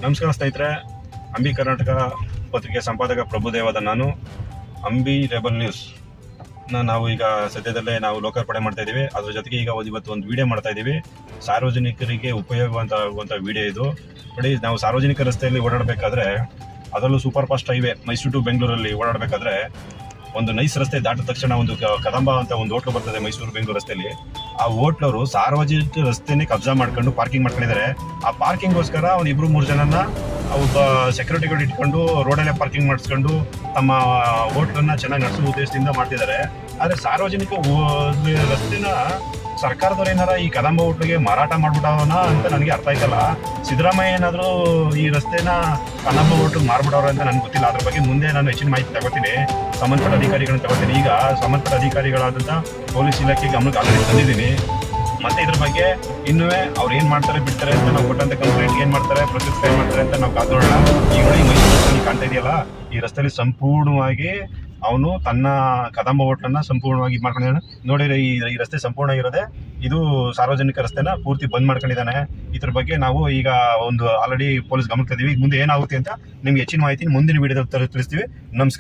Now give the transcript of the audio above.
ನಮಸ್ಕಾರ ಸ್ನೇಹಿತರೆ, ಅಂಬಿ ಕರ್ನಾಟಕ ಪತ್ರಿಕೆ ಸಂಪಾದಕ ಪ್ರಭುದೇವದ ನಾನು. ಅಂಬಿ ರೆಬಲ್ ನ್ಯೂಸ್ ನಾವು ಈಗ ಸದ್ಯದಲ್ಲೇ ನಾವು ಲೋಕಾರ್ಪಣೆ ಮಾಡ್ತಾ ಇದ್ದೀವಿ. ಅದ್ರ ಜೊತೆಗೆ ಈಗ ಇವತ್ತು ಒಂದು ವಿಡಿಯೋ ಮಾಡ್ತಾ ಇದ್ದೀವಿ. ಸಾರ್ವಜನಿಕರಿಗೆ ಉಪಯೋಗವಂತ ವಿಡಿಯೋ ಇದು ನೋಡಿ. ನಾವು ಸಾರ್ವಜನಿಕ ರಸ್ತೆಯಲ್ಲಿ ಓಡಾಡಬೇಕಾದ್ರೆ, ಅದರಲ್ಲೂ super fast highway Mysuru to ಬೆಂಗಳೂರಲ್ಲಿ ಓಡಾಡಬೇಕಾದ್ರೆ, ಒಂದು ನೈಸ್ ರಸ್ತೆ ದಾಟಿದ ತಕ್ಷಣ ಒಂದು ಕದಂಬ ಅಂತ ಒಂದು ಹೋಟ್ಲು ಬರ್ತದೆ ಮೈಸೂರು ಬೆಂಗಳೂರು ರಸ್ತೆಯಲ್ಲಿ. ಆ ಹೋಟ್ಲವರು ಸಾರ್ವಜನಿಕ ರಸ್ತೆನೇ ಕಬ್ಜಾ ಮಾಡ್ಕೊಂಡು ಪಾರ್ಕಿಂಗ್ ಮಾಡ್ಕೊಂಡಿದ್ದಾರೆ. ಆ ಪಾರ್ಕಿಂಗ್ಗೋಸ್ಕರ ಒಂದು 2-3 ಜನನ ಒಬ್ಬ ಸೆಕ್ಯೂರಿಟಿಗಳು ಇಟ್ಕೊಂಡು ರೋಡಲ್ಲೇ ಪಾರ್ಕಿಂಗ್ ಮಾಡಿಸ್ಕೊಂಡು ತಮ್ಮ ಹೋಟ್ಲನ್ನ ಚೆನ್ನಾಗಿ ನಡೆಸೋ ಉದ್ದೇಶದಿಂದ ಮಾಡ್ತಿದ್ದಾರೆ. ಆದರೆ ಸಾರ್ವಜನಿಕ ರಸ್ತೆನ ಸರ್ಕಾರದವ್ರು ಏನಾರ ಈ ಕದಂಬ ಹೋಟ್ಲಿಗೆ ಮಾರಾಟ ಮಾಡ್ಬಿಟ್ಟವನ ಅಂತ ನನಗೆ ಅರ್ಥ ಆಯ್ತಲ್ಲ. ಸಿದ್ದರಾಮಯ್ಯ ಏನಾದರೂ ಈ ರಸ್ತೆನ ಕದಂಬ ಹೋಟ್ಲಿಗೆ ಮಾರ್ಬಿಡೋರು ಅಂತ ನನಗೆ ಗೊತ್ತಿಲ್ಲ. ಅದ್ರ ಬಗ್ಗೆ ಮುಂದೆ ನಾನು ಹೆಚ್ಚಿನ ಮಾಹಿತಿ ತಗೋತೀನಿ, ಸಂಬಂಧಪಟ್ಟ ಅಧಿಕಾರಿಗಳನ್ನ ತಗೋತೀನಿ. ಈಗ ಸಂಬಂಧಪಟ್ಟ ಅಧಿಕಾರಿಗಳಾದಂಥ ಪೊಲೀಸ್ ಇಲಾಖೆ ಗಮನಕ್ಕೆ ಆಲ್ರೆಡಿ ತಂದಿದ್ದೀನಿ. ಮತ್ತೆ ಇದ್ರ ಬಗ್ಗೆ ಇನ್ನೂ ಅವ್ರು ಏನು ಮಾಡ್ತಾರೆ ಬಿಡ್ತಾರೆ ಅಂತ ನಾವು ಕೊಟ್ಟಂತ ಕಂಪ್ಲೇಂಟ್ ಏನು ಮಾಡ್ತಾರೆ, ಪ್ರೊಸೆಸ್ ಏನು ಮಾಡ್ತಾರೆ ಅಂತ ನಾವು ಕಾದೋಣ. ಈಗ ನೋಡಿ, ಮೈಸೂರು ರಸ್ತೆಯಲ್ಲಿ ಕಾಣ್ತಾ ಇದೆಯಲ್ಲ, ಈ ರಸ್ತೆಯಲ್ಲಿ ಸಂಪೂರ್ಣವಾಗಿ ಅವನು ತನ್ನ ಕದಂಬ ಹೋಟ್ಲನ್ನ ಸಂಪೂರ್ಣವಾಗಿ ಇದು ಮಾಡ್ಕೊಂಡಿದ್ದಾನೆ. ನೋಡಿ, ಈ ರಸ್ತೆ ಸಂಪೂರ್ಣ ಇರೋದೆ ಇದು ಸಾರ್ವಜನಿಕ ರಸ್ತೆನ ಪೂರ್ತಿ ಬಂದ್ ಮಾಡ್ಕೊಂಡಿದ್ದಾನೆ. ಇದ್ರ ಬಗ್ಗೆ ನಾವು ಈಗ ಒಂದು ಆಲ್ರೆಡಿ ಪೊಲೀಸ್ ಗಮನಿಸ್ತಾ ಇದೀವಿ. ಮುಂದೆ ಏನಾಗುತ್ತೆ ಅಂತ ನಿಮ್ಗೆ ಹೆಚ್ಚಿನ ಮಾಹಿತಿ ಮುಂದಿನ ವಿಡಿಯೋದಲ್ಲಿ ತಿಳಿಸ್ತೀವಿ. ನಮಸ್ಕಾರ.